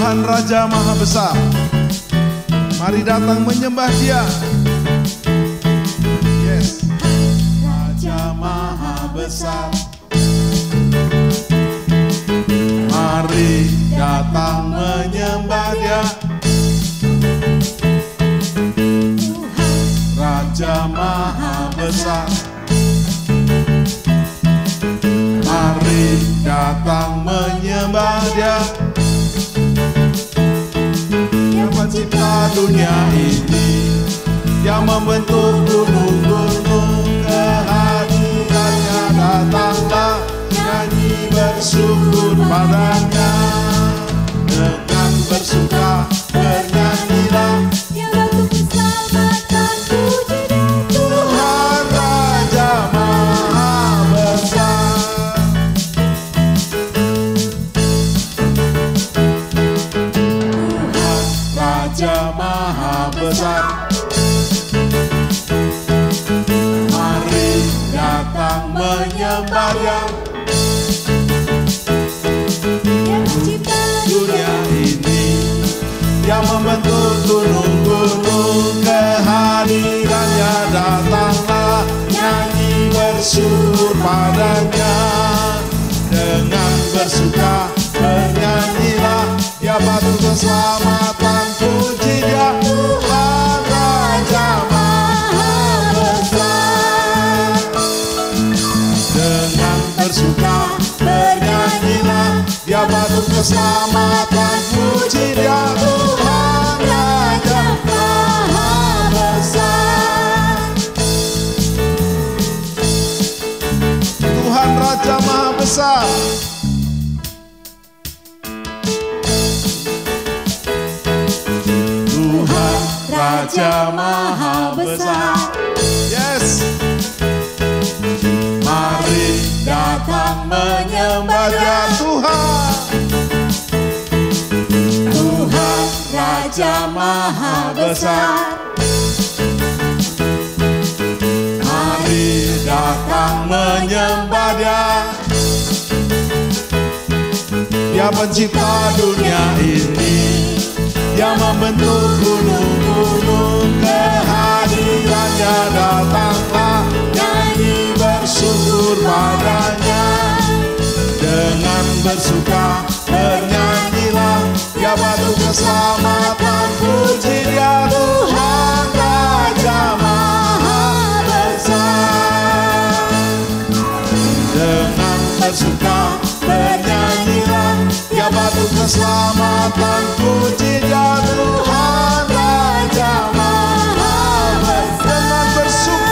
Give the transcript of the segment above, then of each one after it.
Tuhan Raja Maha Besar. Mari datang menyembah Dia. Yes. Raja Maha Besar, mari datang menyembah Dia. Raja Maha Besar, mari datang menyembah Dia. Yang mencipta dunia ini, yang membentuk gunung-gunung, kehadirannya datanglah, nyanyi bersyukur padanya. Dengan bersuka bernyanyilah, Dia untuk keselamatan puji Dia. Tuhan Raja Maha Besar. Tuhan Raja Maha Besar, mari datang menyembah Dia. Yang mencipta Dunia ini, yang membentuk gunung-gunung, kehadirannya datanglah, nyanyi bersyukur padanya. Dengan bersuka bernyanyilah, Dia patut keselamatan puji Dia. Tuhan Raja Maha Besar. Dengan bersuka bernyanyilah, Dia patut keselamatan puji Dia. Tuhan Raja Maha Besar. Tuhan Raja Maha Besar. Tuhan Raja Maha Besar. Yes. Mari datang menyembah Dia. Tuhan, Tuhan Raja Maha Besar. Mari datang menyembah Dia. Dia pencipta dunia ini, yang membentuk gunung-gunung, kehadirannya datanglah, nyanyi bersyukur padanya. Dengan bersuka bernyanyilah, Dia patut keselamatan puji Dia. Tuhan Raja Maha Besar. Dengan bersuka bernyanyilah, Dia patut keselamatan puji Dia. Tuhan Raja Maha Besar.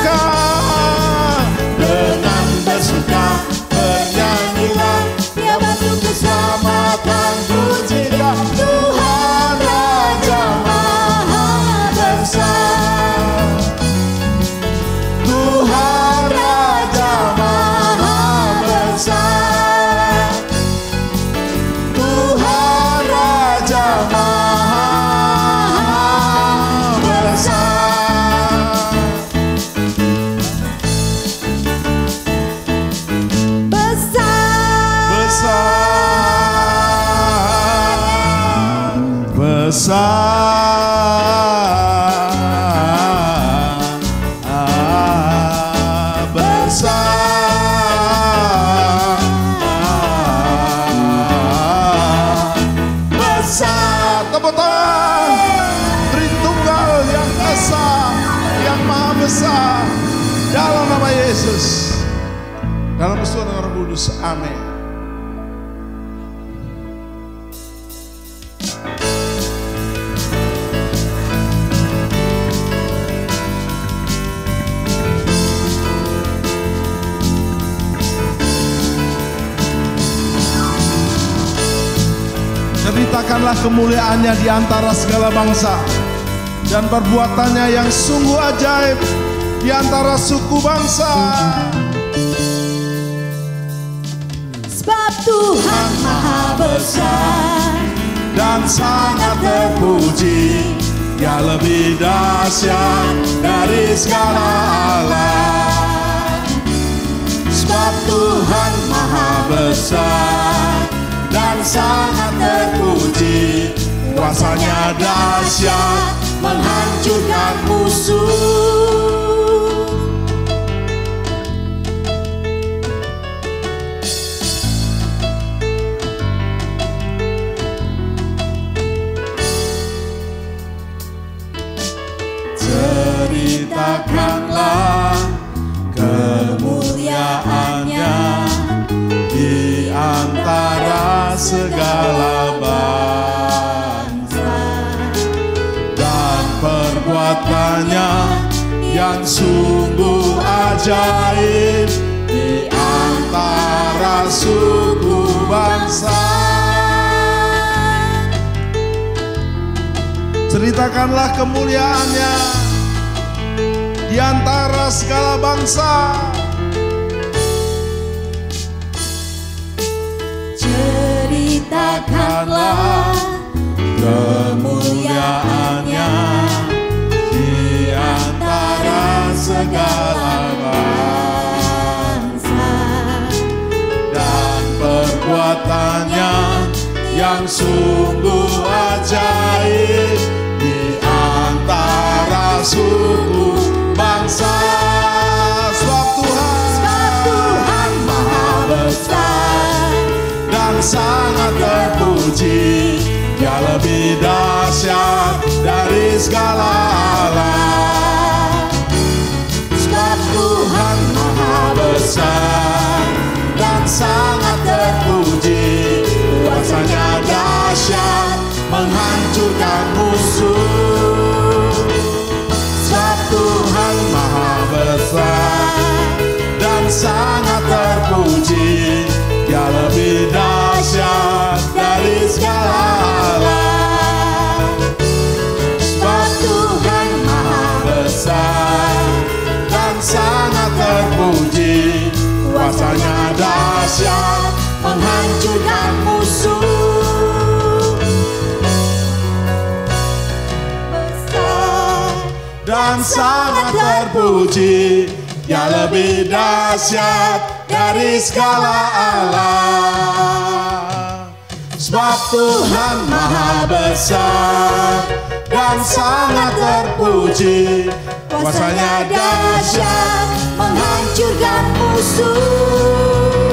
Dengan bersuka bernyanyilah, Dia patut keselamatan puji Dia. Tuhan Raja Maha Besar. Tuhan Raja Maha Besar. Tuhan Raja Maha Besar. Besar, besar. Tepuk tangan. Tritunggal yang esa, yang maha besar. Dalam nama Yesus, dalam persekutuan Roh Kudus. Amin. Ceritakanlah kemuliaannya di antara segala bangsa, dan perbuatannya yang sungguh ajaib di antara suku bangsa. Sebab Tuhan Maha Besar Dan sangat terpuji, Dia lebih dahsyat dari segala alam. Sebab Tuhan Maha Besar dan sangat terpuji, dahsyat menghancurkan musuh. Ceritakanlah kemuliaannya di antara segala bangsa, dan perbuatannya yang sungguh ajaib di antara suku bangsa. Ceritakanlah kemuliaannya di antara segala bangsa. Ceritakanlah kemuliaannya di antara segala bangsa, dan perbuatannya yang sungguh ajaib di antara suku bangsa. Sebab Tuhan Maha Besar dan sangat terpuji, Dia lebih dahsyat dari segala alam. Sebab Tuhan Maha Besar dan sangat terpuji, kuasanya dahsyat menghancurkan musuh. Sebab Tuhan Maha Besar dan sangat terpuji, Dia lebih dahsyat dari segala alam. Sebab Tuhan Maha Besar dan sangat terpuji, kuasanya dahsyat menghancurkan musuh. Besar dan sangat terpuji, Dia lebih dahsyat dari segala alam. Sebab Tuhan Maha Besar dan sangat terpuji, kuasanya dahsyat menghancurkan musuh.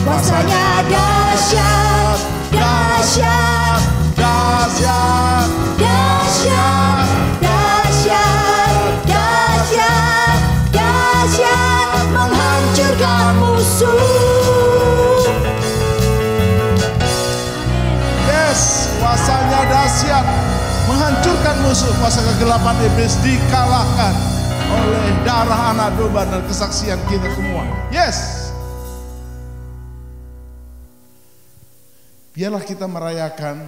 Kuasanya dahsyat, dahsyat, dahsyat, dahsyat, dahsyat, dahsyat, dahsyat menghancurkan musuh. Yes, kuasanya dahsyat menghancurkan musuh. Kuasa kegelapan iblis dikalahkan oleh darah anak domba dan kesaksian kita semua. Yes. Biarlah kita merayakan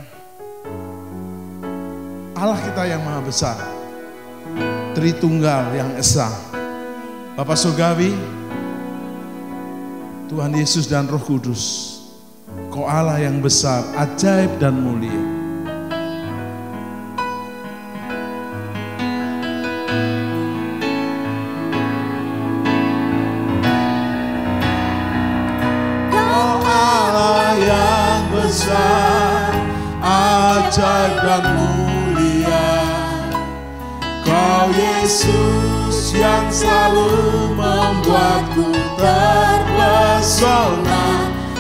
Allah kita yang maha besar, Tritunggal yang esa, Bapa Surgawi, Tuhan Yesus dan Roh Kudus. Kau Allah yang besar, ajaib dan mulia. Kau Allah yang besar, ajaib dan mulia. Kau Yesus yang selalu membuatku terpesona.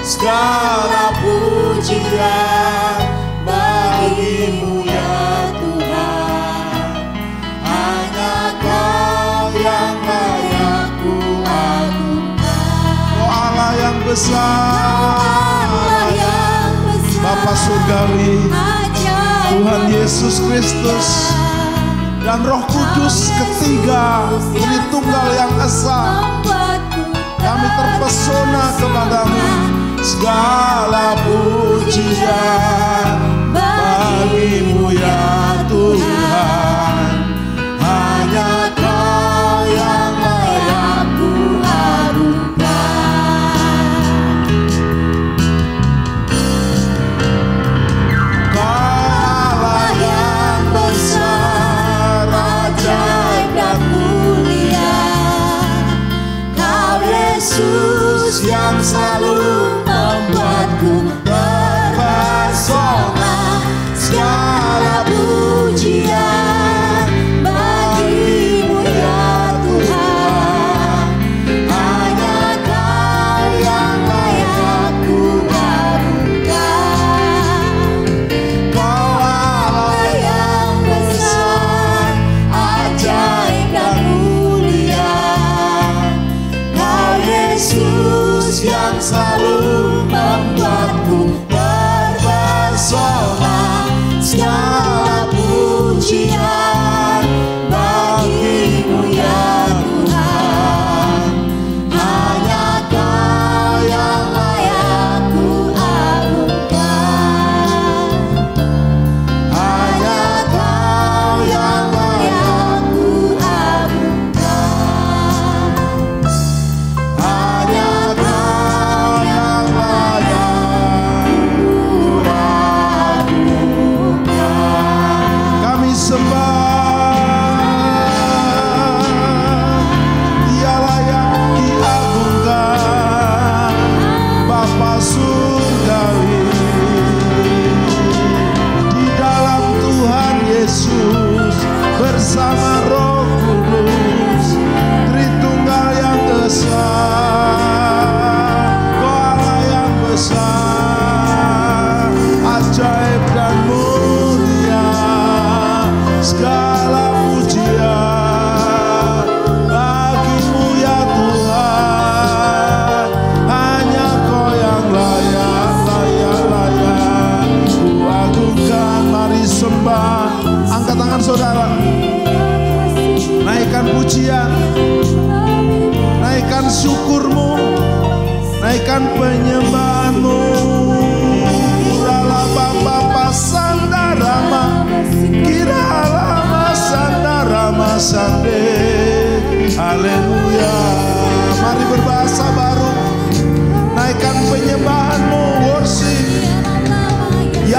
Segala pujian bagimu ya Tuhan. Hanya Kau yang layak ku agungkan. Kau Allah yang besar, Bapa Surgawi, Tuhan Yesus Kristus dan Roh Kudus ketiga, Tritunggal yang esa. Kami terpesona kepadamu. Segala pujian bagimu ya Tuhan. Hanya Kau yang layak ku agungkan. Kau Allah yang besar, ajaib dan mulia. Kau Yesus yang selalu membuatku terpesona.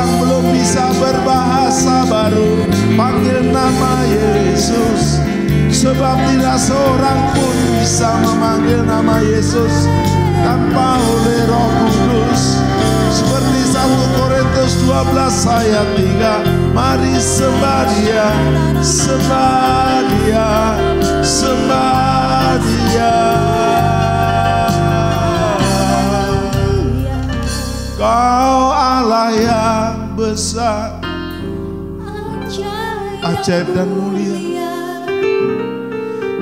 yang belum bisa berbahasa baru, panggil nama Yesus. Sebab tidak seorang pun bisa memanggil nama Yesus tanpa oleh Roh Kudus. Seperti 1 Korintus 12 ayat 3, mari sembah Dia, sembah Dia, sembah Dia. Kau Allah yang besar, ajaib dan mulia.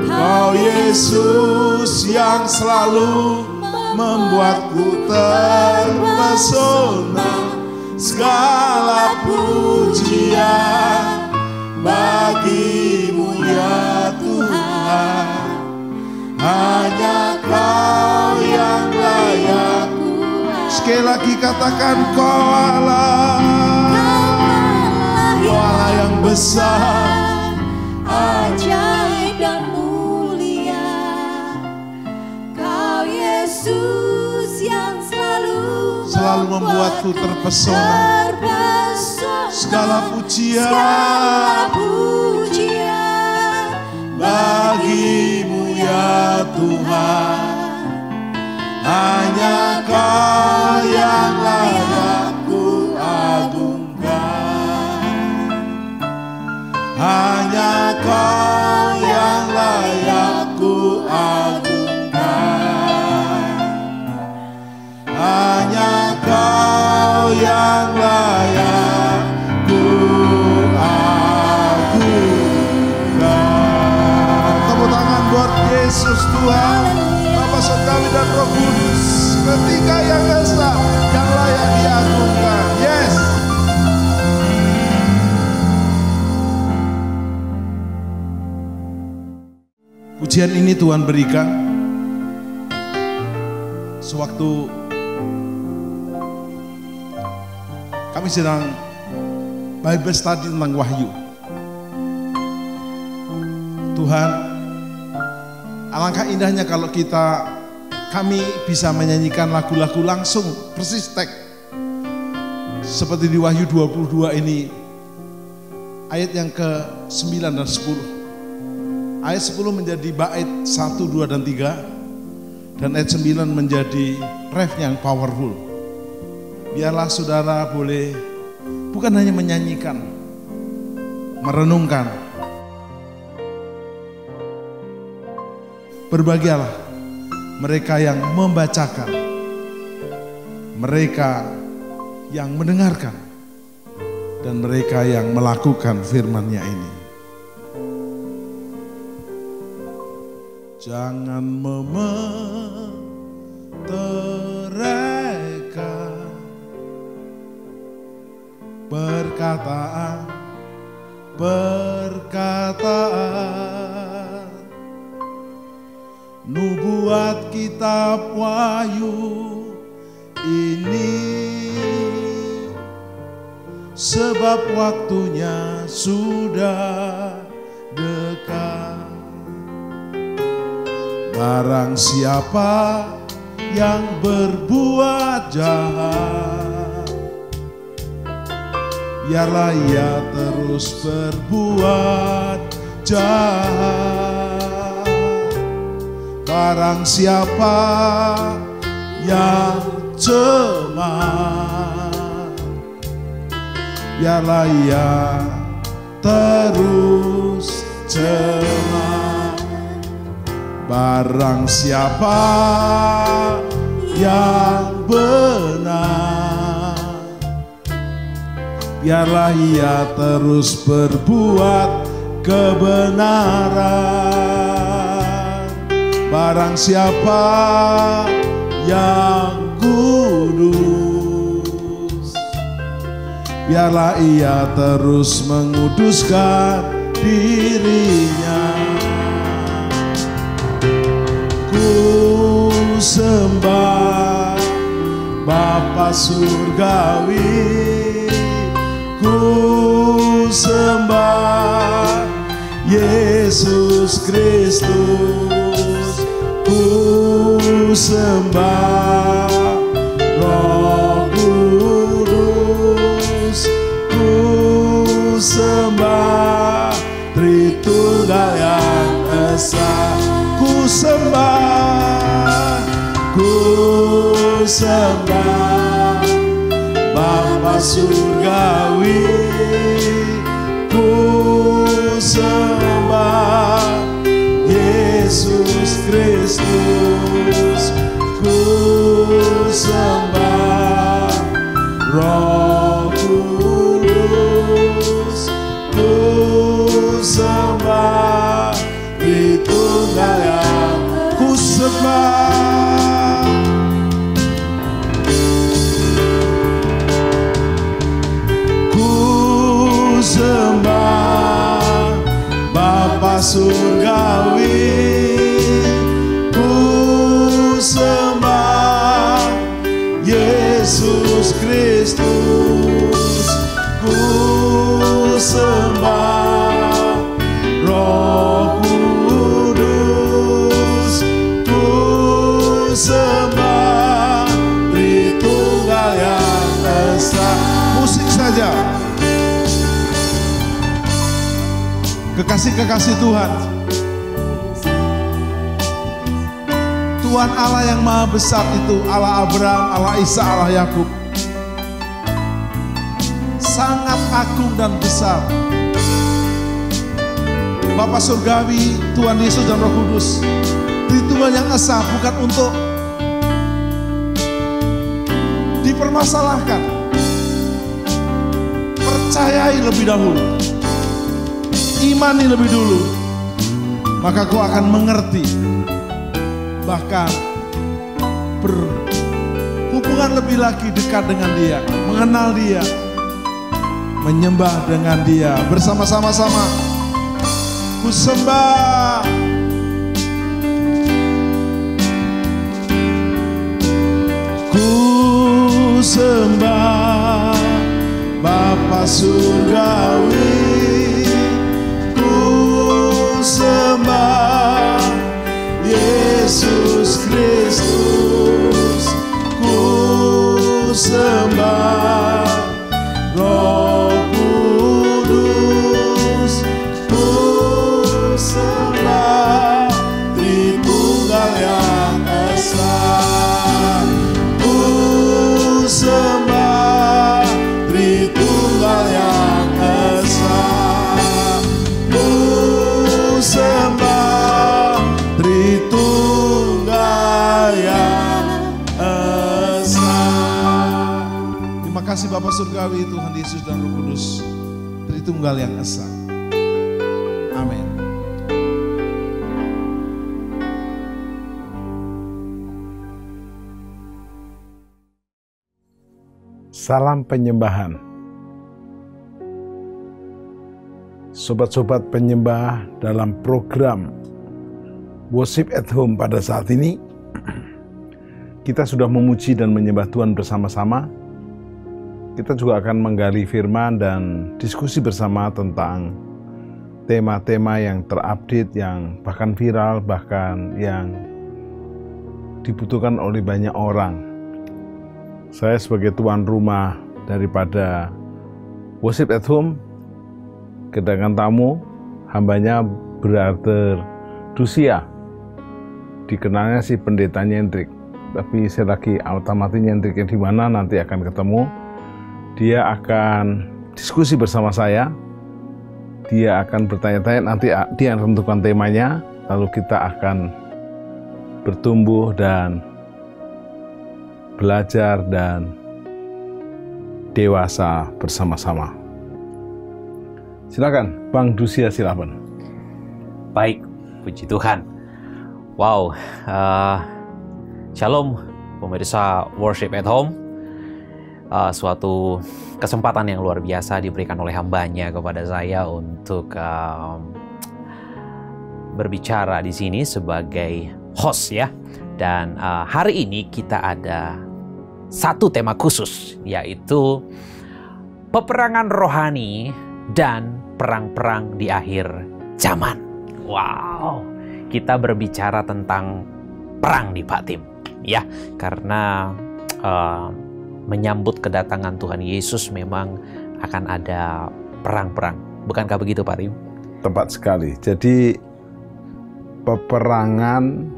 Kau Yesus yang selalu membuatku terpesona. Segala pujian bagimu ya Tuhan. Hanya Kau yang layak. Sekali lagi katakan Kau Allah, Kau Allah yang besar, ajaib dan mulia. Kau Yesus yang selalu membuatku terpesona. Segala pujian bagimu ya Tuhan. Hanya Kau yang layak ku agungkan. Hanya Kau yang layak ku agungkan. Hanya Kau yang layak ku agungkan. Tepuk tangan buat Yesus Tuhan, Bapa Surgawi dan Roh Kudus, ketiga yang esa, yang layak diagungkan. Yes. Pujian ini Tuhan berikan sewaktu kami sedang Bible study tentang Wahyu. Tuhan, alangkah indahnya kalau kami bisa menyanyikan lagu-lagu langsung persis teks. Seperti di Wahyu 22 ini, ayat yang ke-9 dan 10. Ayat 10 menjadi bait 1, 2, dan 3. Dan ayat 9 menjadi ref yang powerful. Biarlah saudara boleh bukan hanya menyanyikan, merenungkan. Berbahagialah mereka yang membacakan, mereka yang mendengarkan, dan mereka yang melakukan firman-Nya ini. Jangan memeteraikan perkataan nubuat kitab Wahyu ini, sebab waktunya sudah dekat. Barang siapa yang berbuat jahat, biarlah ia terus berbuat jahat. Barang siapa yang cemas, biarlah ia terus cemas. Barang siapa yang benar, biarlah ia terus berbuat kebenaran. Barang siapa yang kudus, biarlah ia terus menguduskan dirinya. Ku sembah Bapa Surgawi, ku sembah Yesus Kristus, ku sembah Roh Kudus, esa. Ku sembah Bapa surgawi. Ku sembah Yesus Kristus. Ku sembah Roh Kudus. Ku sembah Tritunggal yang ku sembah. Ku sembah Bapa surgawi. Ku sembah Yesus Kristus. Ku sembah Roh Kudus. Ku sembah Tritunggal yang esa. Musik saja. Kekasih-kekasih Tuhan, Tuhan Allah yang maha besar itu, Allah Abraham, Allah Ishak, Allah Yakub, sangat agung dan besar. Bapa surgawi, Tuhan Yesus dan Roh Kudus, Tritunggal yang esa, bukan untuk dipermasalahkan. Percayai lebih dahulu, imani lebih dulu, maka kau akan mengerti, bahkan berhubungan lebih lagi dekat dengan Dia, mengenal Dia, menyembah dengan Dia bersama-sama. Ku sembah, ku sembah Bapa surgawi. Ku sembah Yesus Kristus. Ku sembah Roh Kudus. Ku sembah Tritunggal yang esa. Ku sembah Tritunggal yang esa. Ku sembah Tritunggal yang esa. Terima kasih Bapa surgawi, Tuhan Yesus dan Roh Kudus, Tritunggal yang esa. Amin. Salam penyembahan. Sobat-sobat penyembah dalam program Worship at Home pada saat ini, kita sudah memuji dan menyembah Tuhan bersama-sama. Kita juga akan menggali firman dan diskusi bersama tentang tema-tema yang terupdate, yang bahkan viral, bahkan yang dibutuhkan oleh banyak orang. Saya sebagai tuan rumah daripada Worship at Home, kedatangan tamu, hambanya Brother Dusia. Dikenalnya si pendeta nyentrik, tapi saya lagi automati nyentriknya di mana nanti akan ketemu. Dia akan diskusi bersama saya. Dia akan bertanya-tanya, nanti dia akan menentukan temanya, lalu kita akan bertumbuh dan belajar dan dewasa bersama-sama. Silakan, Bang Dusia, silakan. Baik, puji Tuhan. Wow, Shalom pemirsa Worship at Home. Suatu kesempatan yang luar biasa diberikan oleh hambanya kepada saya untuk berbicara di sini sebagai host ya. Dan hari ini kita ada satu tema khusus, yaitu peperangan rohani dan perang-perang di akhir zaman. Wow, kita berbicara tentang perang di Pak Tim, ya, karena menyambut kedatangan Tuhan Yesus memang akan ada perang-perang. Bukankah begitu Pak Tim? Tepat sekali. Jadi peperangan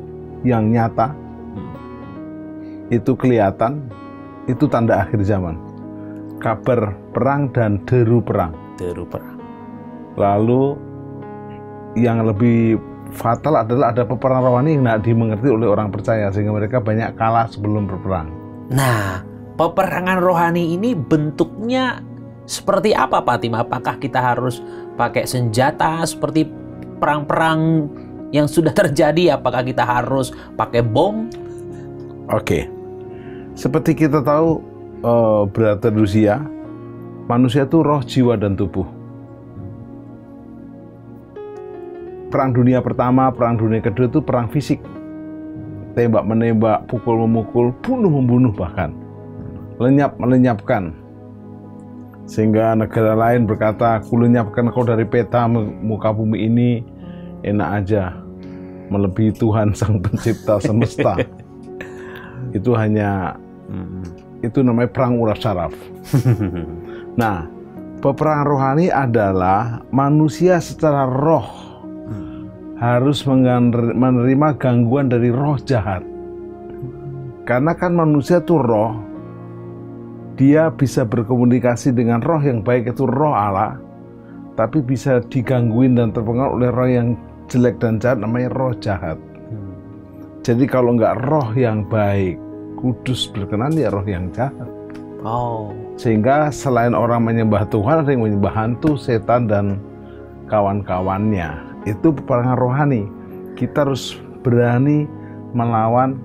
yang nyata, itu kelihatan, itu tanda akhir zaman. Kabar perang dan deru perang. Deru perang. Lalu yang lebih fatal adalah ada peperangan rohani yang tidak dimengerti oleh orang percaya, sehingga mereka banyak kalah sebelum berperang. Nah, peperangan rohani ini bentuknya seperti apa, Pak Tim? Apakah kita harus pakai senjata seperti perang-perang yang sudah terjadi? Apakah kita harus pakai bom? Oke. Seperti kita tahu, berarti manusia itu roh, jiwa, dan tubuh. Perang dunia pertama, perang dunia kedua itu perang fisik. Tembak-menembak, pukul-memukul, bunuh-membunuh bahkan. Lenyap-melenyapkan. Sehingga negara lain berkata, "Aku lenyapkan kau dari peta muka bumi ini, enak aja. Melebihi Tuhan Sang Pencipta semesta." Itu hanya, itu namanya perang urat saraf. Nah, peperangan rohani adalah manusia secara roh harus menerima gangguan dari roh jahat. Karena kan manusia itu roh, dia bisa berkomunikasi dengan roh yang baik, itu roh Allah, tapi bisa digangguin dan terpengaruh oleh roh yang jelek dan jahat, namanya roh jahat. Jadi kalau nggak roh yang baik, kudus berkenan, ya roh yang jahat. Sehingga selain orang menyembah Tuhan, ada yang menyembah hantu, setan, dan kawan-kawannya. Itu peperangan rohani. Kita harus berani melawan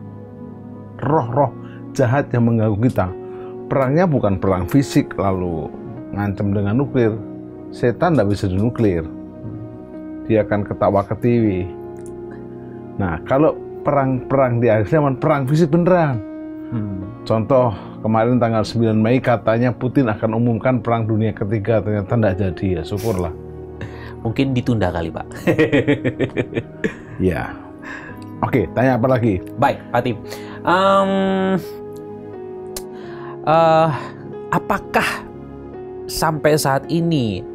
roh-roh jahat yang mengganggu kita. Perangnya bukan perang fisik lalu ngancam dengan nuklir. Setan tidak bisa dinuklir. Dia akan ketawa ketiwi. Nah, kalau perang-perang di akhir zaman, perang fisik beneran. Contoh, kemarin tanggal 9 Mei katanya Putin akan umumkan perang dunia ketiga, ternyata tidak jadi, ya syukurlah. Mungkin ditunda kali, Pak. Ya. Oke, tanya apa lagi? Baik, Pak Tim. Apakah sampai saat ini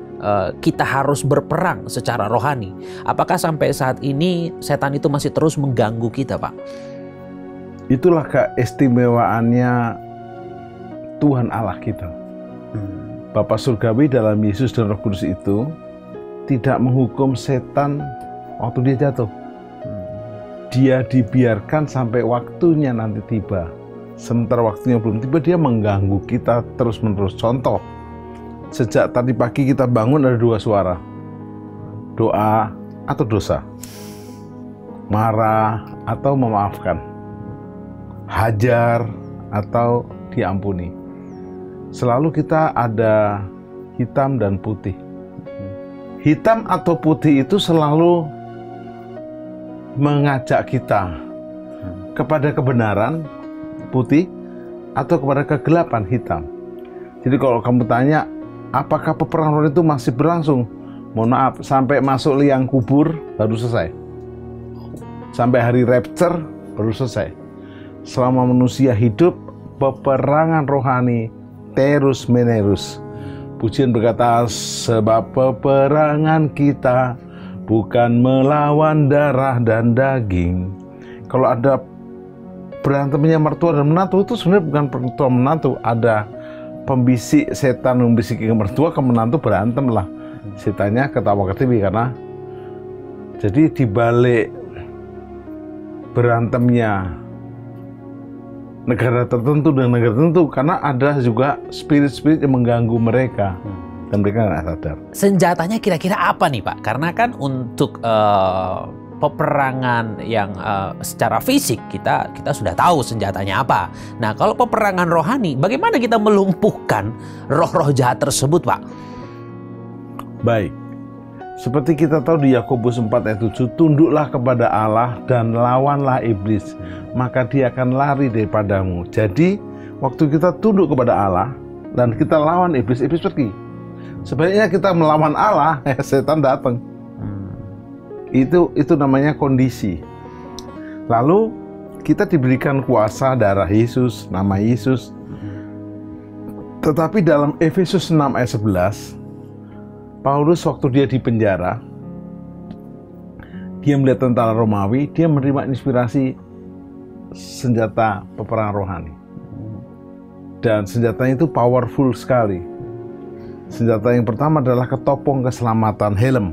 kita harus berperang secara rohani? Apakah sampai saat ini setan itu masih terus mengganggu kita, Pak? Itulah keistimewaannya Tuhan Allah kita. Bapa Surgawi dalam Yesus dan Roh Kudus itu tidak menghukum setan waktu dia jatuh. Dia dibiarkan sampai waktunya nanti tiba. Sementara waktunya belum tiba, dia mengganggu kita terus-menerus. Contoh, sejak tadi pagi kita bangun ada dua suara. Doa atau dosa. Marah atau memaafkan. Hajar atau diampuni. Selalu kita ada hitam dan putih. Hitam atau putih itu selalu mengajak kita kepada kebenaran, putih, atau kepada kegelapan, hitam. Jadi kalau kamu tanya, apakah peperangan rohani itu masih berlangsung? Mohon maaf, sampai masuk liang kubur baru selesai. Sampai hari rapture baru selesai. Selama manusia hidup, peperangan rohani terus menerus. Pujian berkata, sebab peperangan kita bukan melawan darah dan daging. Kalau ada berantemnya mertua dan menantu, itu sebenarnya bukan mertua menantu. Ada pembisik setan membisiki ke mertua, ke menantu berantem lah. Setannya ketawa ketiwi karena jadi dibalik berantemnya negara tertentu dan negara tertentu, karena ada juga spirit-spirit yang mengganggu mereka dan mereka nggak sadar. Senjatanya kira-kira apa nih, Pak? Karena kan untuk peperangan yang secara fisik kita sudah tahu senjatanya apa. Nah, kalau peperangan rohani, bagaimana kita melumpuhkan roh-roh jahat tersebut, Pak? Baik, seperti kita tahu di Yakobus 4 ayat 7, tunduklah kepada Allah dan lawanlah iblis, maka dia akan lari daripadamu. Jadi, waktu kita tunduk kepada Allah dan kita lawan iblis, iblis pergi. Sebaliknya kita melawan Allah, setan datang. Itu namanya kondisi. Lalu kita diberikan kuasa darah Yesus, nama Yesus. Tetapi dalam Efesus 6 ayat 11, Paulus waktu dia di penjara, dia melihat tentara Romawi, dia menerima inspirasi senjata peperangan rohani. Dan senjatanya itu powerful sekali. Senjata yang pertama adalah ketopong keselamatan, helm.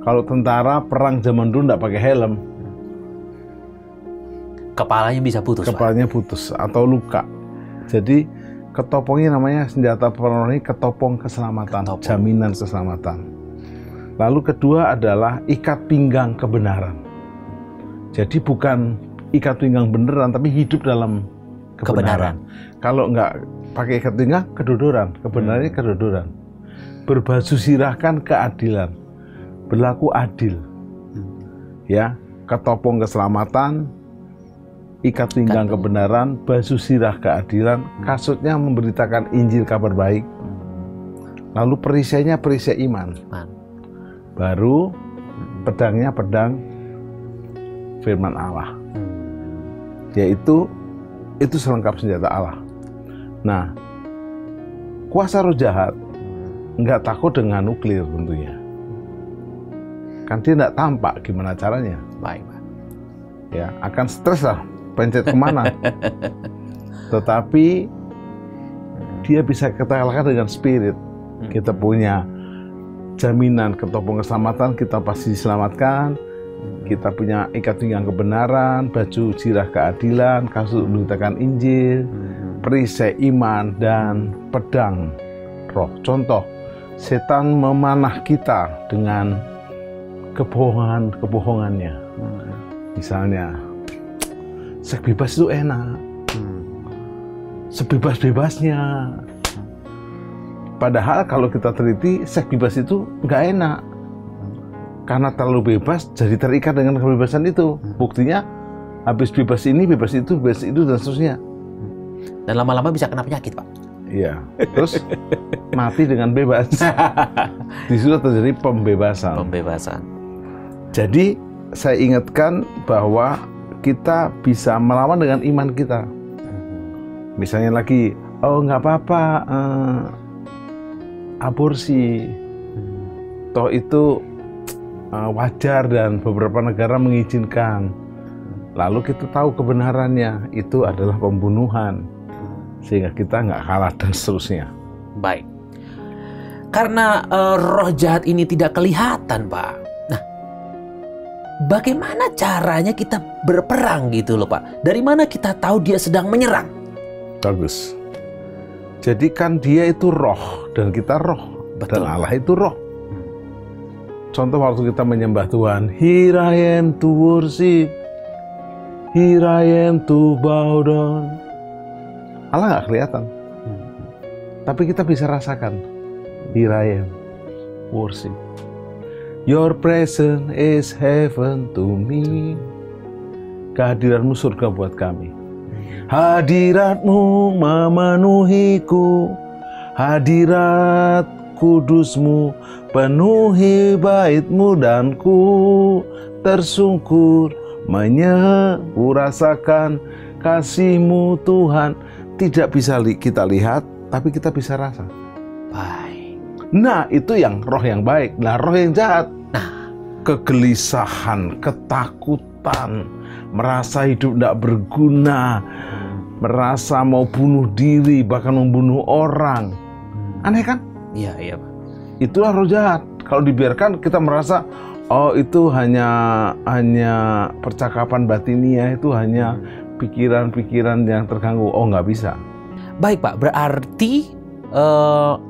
Kalau tentara perang zaman dulu nggak pakai helm, Kepalanya bisa putus, Pak. kepalanya putus atau luka. Jadi ketopongnya namanya senjata peperangan rohani, ketopong keselamatan, Ketopong. jaminan keselamatan. Lalu kedua adalah ikat pinggang kebenaran. Jadi bukan ikat pinggang beneran, tapi hidup dalam kebenaran. Kalau nggak pakai ikat pinggang, kedodoran. Kebenarannya kedodoran. Berbaju sirahkan keadilan. Berlaku adil. Ya, ketopong keselamatan, ikat pinggang kebenaran, baju sirah keadilan, kasutnya memberitakan Injil kabar baik. Lalu perisainya perisai iman. Baru pedangnya pedang firman Allah. Yaitu itu selengkap senjata Allah. Nah, kuasa roh jahat nggak takut dengan nuklir tentunya. Kan dia nggak tampak gimana caranya. Baik, Pak. Ya, akan stres lah, pencet kemana. Tetapi dia bisa kita kalahkan dengan spirit. Kita punya jaminan ketopong keselamatan, kita pasti diselamatkan. Kita punya ikat pinggang kebenaran, baju sirah keadilan, kasut memberitakan Injil, perisai iman, dan pedang roh. Contoh, setan memanah kita dengan kebohongannya. Misalnya, seks bebas itu enak, sebebas-bebasnya. Padahal kalau kita teliti, seks bebas itu nggak enak. Karena terlalu bebas, jadi terikat dengan kebebasan itu. Buktinya, habis bebas ini, bebas itu, dan seterusnya. Dan lama-lama bisa kena penyakit, Pak. Iya, terus mati dengan bebas. Di situ terjadi pembebasan. Jadi, saya ingatkan bahwa kita bisa melawan dengan iman kita. Misalnya lagi, oh nggak apa-apa, aborsi. Toh itu wajar dan beberapa negara mengizinkan. Lalu kita tahu kebenarannya, itu adalah pembunuhan. Sehingga kita nggak kalah dan seterusnya. Baik. Karena roh jahat ini tidak kelihatan, Pak. Nah, bagaimana caranya kita berperang gitu loh, Pak? Dari mana kita tahu dia sedang menyerang? Bagus. Jadi kan dia itu roh dan kita roh. Betul. Dan Allah itu roh. Contoh waktu kita menyembah Tuhan, Here I am to worship, Here I am to bow down. Allah nggak kelihatan, tapi kita bisa rasakan. Here I am, worship. Your presence is heaven to me. Kehadiranmu surga buat kami. Hadiratmu memenuhiku, hadirat kudusmu penuhi baitmu, dan ku tersungkur rasakan kasihmu Tuhan. Tidak bisa kita lihat, tapi kita bisa rasa. Baik. Nah, itu yang roh yang baik. Nah, roh yang jahat, kegelisahan, ketakutan, merasa hidup tidak berguna, merasa mau bunuh diri, bahkan membunuh orang. Aneh kan? Iya, Pak. Itulah roh jahat. Kalau dibiarkan kita merasa, oh itu hanya percakapan batinia, itu hanya pikiran-pikiran yang terganggu. Oh, nggak bisa. Baik, Pak. Berarti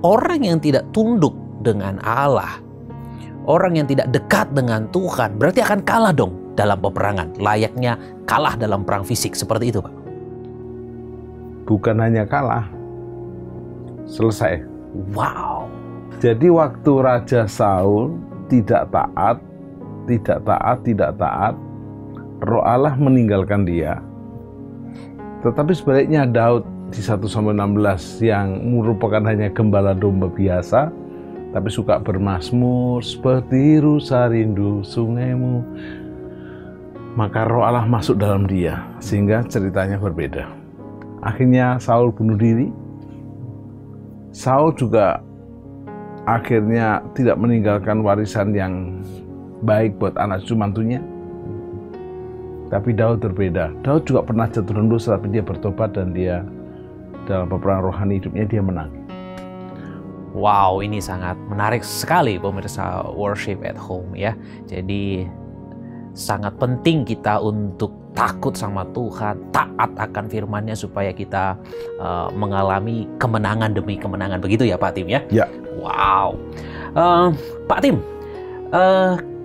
orang yang tidak tunduk dengan Allah, orang yang tidak dekat dengan Tuhan, berarti akan kalah dong dalam peperangan. Layaknya kalah dalam perang fisik. Seperti itu, Pak. Bukan hanya kalah, selesai. Wow. Jadi waktu Raja Saul tidak taat, Roh Allah meninggalkan dia. Tetapi sebaliknya Daud di 1-16 yang merupakan hanya gembala domba biasa, tapi suka bermazmur seperti rusa rindu sungaimu. Maka Roh Allah masuk dalam dia, sehingga ceritanya berbeda. Akhirnya Saul bunuh diri. Saul juga akhirnya tidak meninggalkan warisan yang baik buat anak cucu mantunya. Tapi Daud berbeda. Daud juga pernah jatuh dalam dosa, tapi dia bertobat dan dia dalam peperangan rohani hidupnya dia menang. Wow, ini sangat menarik sekali pemirsa Worship at Home ya. Jadi sangat penting kita untuk takut sama Tuhan, taat akan firman-Nya supaya kita mengalami kemenangan demi kemenangan. Begitu ya Pak Tim ya? Ya. Wow. Pak Tim,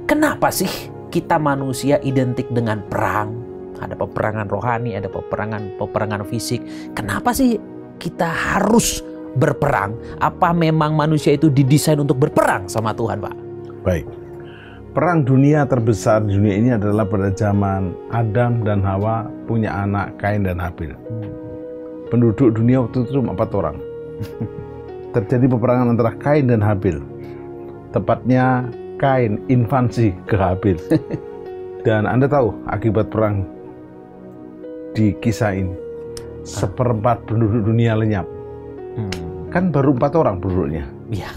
kenapa sih kita manusia identik dengan perang? Ada peperangan rohani, ada peperangan fisik. Kenapa sih kita harus berperang? Apa memang manusia itu didesain untuk berperang sama Tuhan, Pak? Baik. Perang dunia terbesar di dunia ini adalah pada zaman Adam dan Hawa punya anak Kain dan Habil. Penduduk dunia waktu itu cuma 4 orang. Terjadi peperangan antara Kain dan Habil. Tepatnya Kain invasi ke Habil. Dan Anda tahu akibat perang di kisah ini, 1/4 penduduk dunia lenyap. Kan baru 4 orang penduduknya. Iya.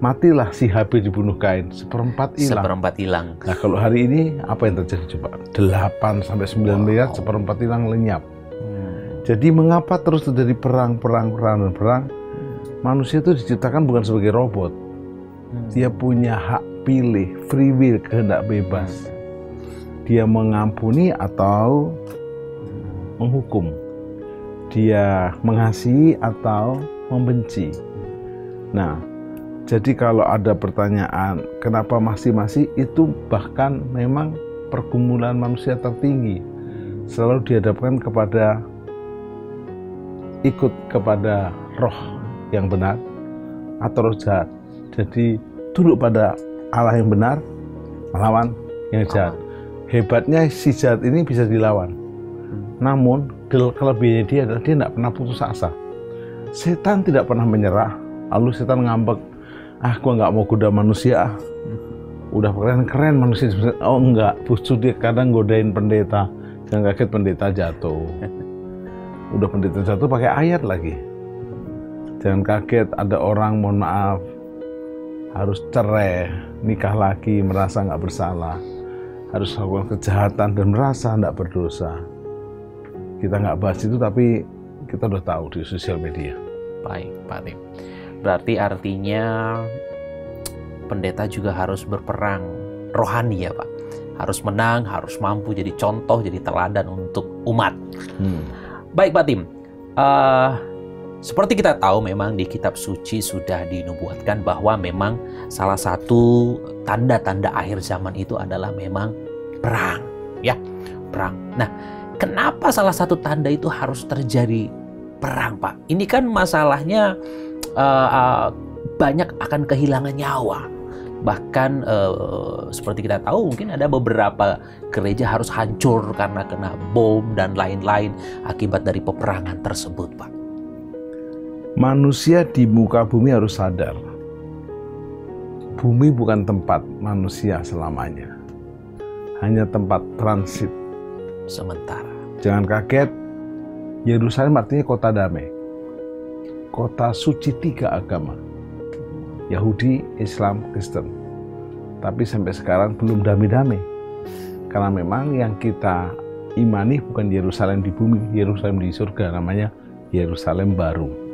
Matilah si Habil dibunuh Kain, 1/4 hilang. 1/4 hilang. Nah kalau hari ini apa yang terjadi coba? 8-9 miliar, 1/4 hilang lenyap. Jadi mengapa terus terjadi perang? Manusia itu diciptakan bukan sebagai robot. Dia punya hak pilih, free will, kehendak bebas. Dia mengampuni atau menghukum. Dia mengasihi atau membenci. Nah, jadi kalau ada pertanyaan kenapa masih itu bahkan memang pergumulan manusia tertinggi. Selalu dihadapkan kepada ikut kepada roh yang benar atau roh jahat. Jadi tunduk pada Allah yang benar, melawan yang jahat. Hebatnya si jahat ini bisa dilawan. Namun kelebihannya dia adalah dia tidak pernah putus asa. Setan tidak pernah menyerah. Lalu setan ngambek, gua nggak mau goda manusia. Udah keren manusia. Oh enggak, justru dia kadang godain pendeta. Jangan kaget pendeta jatuh. Udah pendeta jatuh pakai ayat lagi. Jangan kaget ada orang mohon maaf harus cerai, nikah lagi, merasa nggak bersalah, harus melakukan kejahatan dan merasa nggak berdosa. Kita nggak bahas itu, tapi kita udah tahu di sosial media. Baik, Pak Tim. Berarti artinya pendeta juga harus berperang rohani ya, Pak. Harus menang, harus mampu jadi contoh, jadi teladan untuk umat. Baik, Pak Tim. Seperti kita tahu memang di kitab suci sudah dinubuatkan bahwa memang salah satu tanda-tanda akhir zaman itu adalah memang perang, ya, perang. Nah, kenapa salah satu tanda itu harus terjadi perang, Pak? Ini kan masalahnya banyak akan kehilangan nyawa. Bahkan seperti kita tahu mungkin ada beberapa gereja harus hancur karena kena bom dan lain-lain akibat dari peperangan tersebut, Pak. Manusia di muka bumi harus sadar, bumi bukan tempat manusia selamanya, hanya tempat transit sementara. Jangan kaget, Yerusalem artinya kota damai, kota suci 3 agama, Yahudi, Islam, Kristen. Tapi sampai sekarang belum damai-damai, karena memang yang kita imani bukan Yerusalem di bumi, Yerusalem di surga, namanya Yerusalem baru.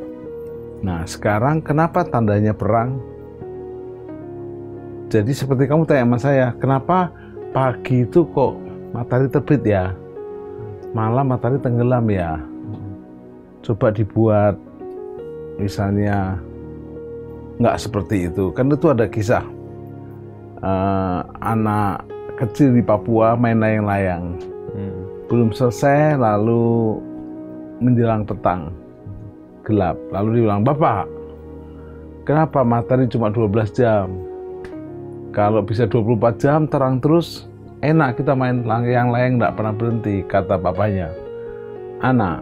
Nah sekarang kenapa tandanya perang? Jadi seperti kamu tanya sama saya, kenapa pagi itu kok matahari terbit ya, malam matahari tenggelam ya? Coba dibuat misalnya nggak seperti itu. Kan itu ada kisah anak kecil di Papua main layang-layang, belum selesai lalu menjelang petang gelap, lalu dia bilang, "Bapak, kenapa matahari cuma 12 jam? Kalau bisa 24 jam terang terus, enak kita main layang-layang nggak pernah berhenti," kata papanya. "Anak,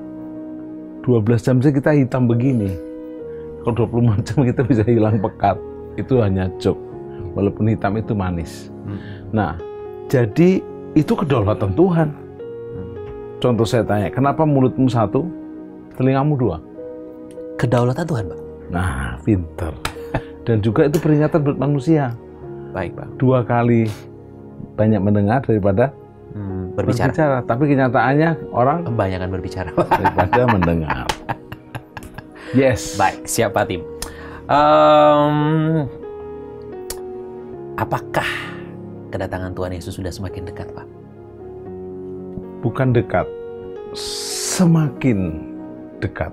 12 jam saja kita hitam begini. Kalau 24 jam kita bisa hilang pekat. Itu hanya joke. Walaupun hitam itu manis." Nah, jadi itu kedaulatan Tuhan. Contoh saya tanya, kenapa mulutmu 1, telingamu 2? Kedaulatan Tuhan, Pak. Nah, pinter. Dan juga itu peringatan buat manusia. Baik, Bang. 2 kali banyak mendengar daripada Berbicara. Tapi kenyataannya orang Kebanyakan berbicara. daripada mendengar. Yes. Baik, siap Pak Tim. Apakah kedatangan Tuhan Yesus sudah semakin dekat, Pak? Bukan dekat, semakin dekat.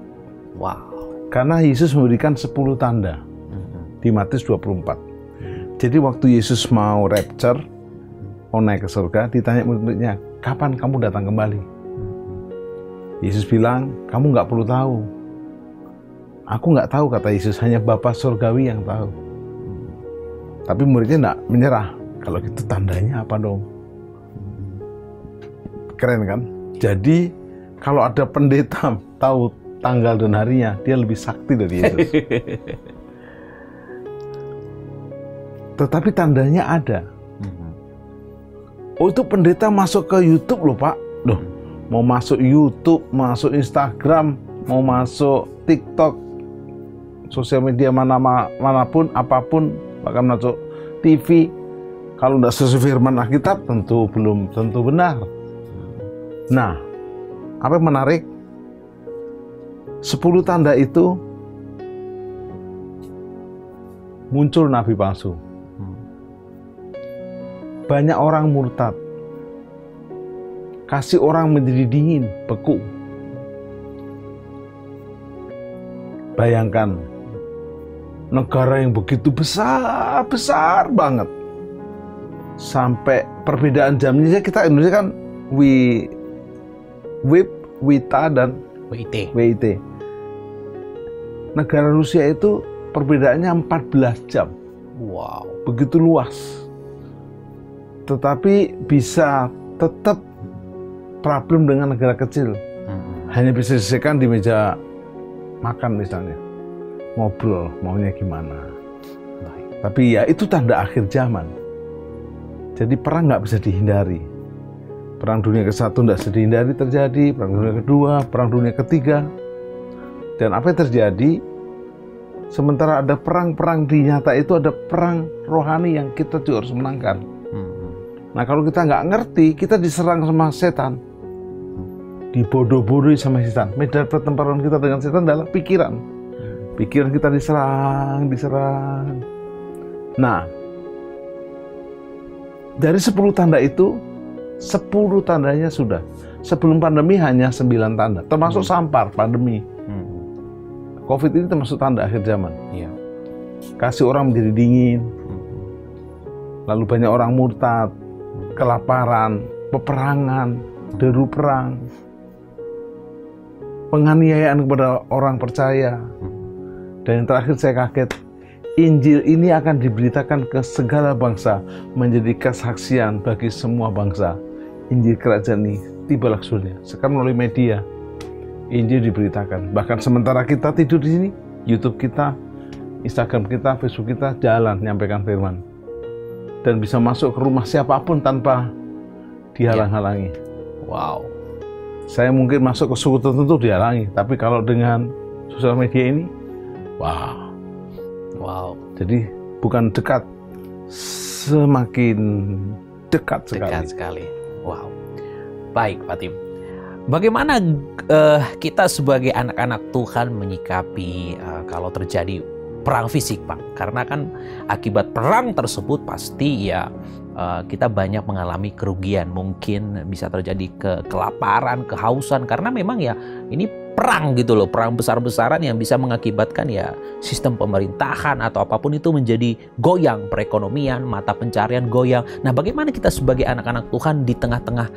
Wow. Karena Yesus memberikan 10 tanda di Matius 24. Jadi waktu Yesus mau rapture, mau naik ke surga, ditanya murid-muridnya, kapan kamu datang kembali? Yesus bilang, kamu nggak perlu tahu. Aku nggak tahu, kata Yesus, hanya Bapa Surgawi yang tahu. Tapi muridnya nggak menyerah. Kalau gitu tandanya apa dong? Keren kan? Jadi kalau ada pendeta tahu tanggal dan harinya, dia lebih sakti dari Yesus. Tetapi tandanya ada. Oh, itu pendeta masuk ke YouTube loh, Pak. Loh, mau masuk YouTube, masuk Instagram, mau masuk TikTok, sosial media manapun, apapun, bahkan masuk TV, kalau tidak sesuai firman Alkitab, tentu belum tentu benar. Nah, apa yang menarik? 10 tanda itu muncul nabi palsu. Banyak orang murtad. Kasih orang menjadi dingin, beku. Bayangkan, negara yang begitu besar banget. Sampai perbedaan jamnya, kita Indonesia kan WITA dan WIT. Negara Rusia itu perbedaannya 14 jam. Wow. Begitu luas. Tetapi bisa tetap problem dengan negara kecil. Hanya bisa diselesaikan di meja makan misalnya. Ngobrol, maunya gimana. Tapi ya itu tanda akhir zaman. Jadi perang nggak bisa dihindari. Perang dunia ke-1 nggak bisa dihindari terjadi. Perang dunia ke-2, perang dunia ke-3. Dan apa yang terjadi? Sementara ada perang-perang di nyata itu, ada perang rohani yang kita juga harus menangkan. Nah kalau kita nggak ngerti, kita diserang sama setan, dibodoh-bodohi sama setan. Medan pertempuran kita dengan setan adalah pikiran. Pikiran kita diserang. Nah, dari 10 tanda itu, 10 tandanya sudah. Sebelum pandemi hanya 9 tanda, termasuk sampar pandemi. Covid ini termasuk tanda akhir zaman. Iya. Kasih orang menjadi dingin, lalu banyak orang murtad, kelaparan, peperangan, deru perang, penganiayaan kepada orang percaya. Dan yang terakhir saya kaget, Injil ini akan diberitakan ke segala bangsa, menjadi kesaksian bagi semua bangsa. Injil kerajaan ini tiba waktunya. Sekarang melalui media, Injil diberitakan. Bahkan sementara kita tidur di sini, YouTube kita, Instagram kita, Facebook kita jalan menyampaikan firman. Dan bisa masuk ke rumah siapapun tanpa dihalang-halangi. Wow. Saya mungkin masuk ke suku tertentu dihalangi, tapi kalau dengan sosial media ini, wow. Jadi bukan dekat, semakin dekat sekali. Dekat sekali. Wow. Baik, Pak Tim. Bagaimana kita sebagai anak-anak Tuhan menyikapi kalau terjadi perang fisik, Pak? Karena kan akibat perang tersebut pasti ya kita banyak mengalami kerugian. Mungkin bisa terjadi kelaparan, kehausan, karena memang ya ini perang gitu loh, perang besar-besaran yang bisa mengakibatkan ya sistem pemerintahan atau apapun itu menjadi goyang, perekonomian, mata pencarian goyang. Nah, bagaimana kita sebagai anak-anak Tuhan di tengah-tengah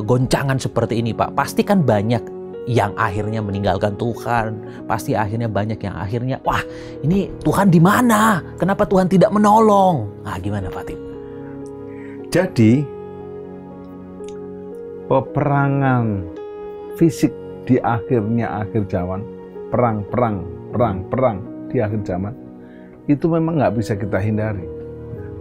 goncangan seperti ini, Pak? Pasti kan banyak yang akhirnya meninggalkan Tuhan, pasti akhirnya banyak yang akhirnya, wah ini Tuhan di mana? Kenapa Tuhan tidak menolong? Nah, gimana Pak Tim? Jadi peperangan fisik di akhir zaman, perang di akhir zaman, itu memang nggak bisa kita hindari.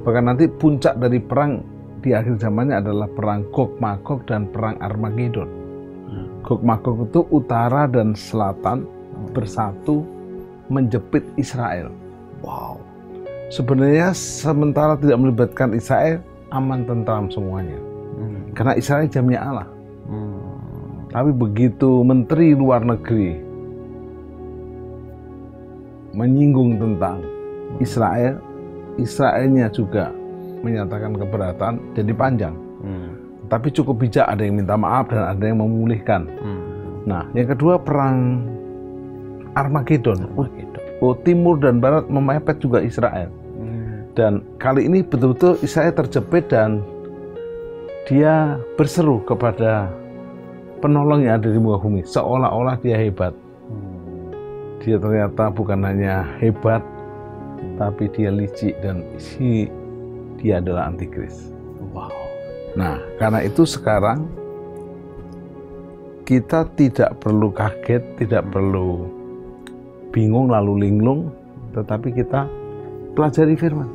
Bahkan nanti puncak dari perang di akhir zamannya adalah perang Gog Magog dan perang Armageddon. Gog Magog itu utara dan selatan bersatu menjepit Israel. Wow. Sebenarnya sementara tidak melibatkan Israel, aman tentram semuanya. Karena Israel jamnya Allah. Tapi begitu Menteri Luar Negeri menyinggung tentang Israel, Israelnya juga menyatakan keberatan, jadi panjang. Tapi cukup bijak, ada yang minta maaf dan ada yang memulihkan. Nah, yang kedua perang Armageddon. Timur dan Barat memepet juga Israel. Dan kali ini betul-betul Israel terjepit dan dia berseru kepada penolong yang ada di muka bumi, seolah-olah dia hebat. Dia ternyata bukan hanya hebat, tapi dia licik dan dia adalah antikris. Wow. Nah, karena itu sekarang kita tidak perlu kaget, tidak perlu bingung lalu linglung, tetapi kita pelajari firman.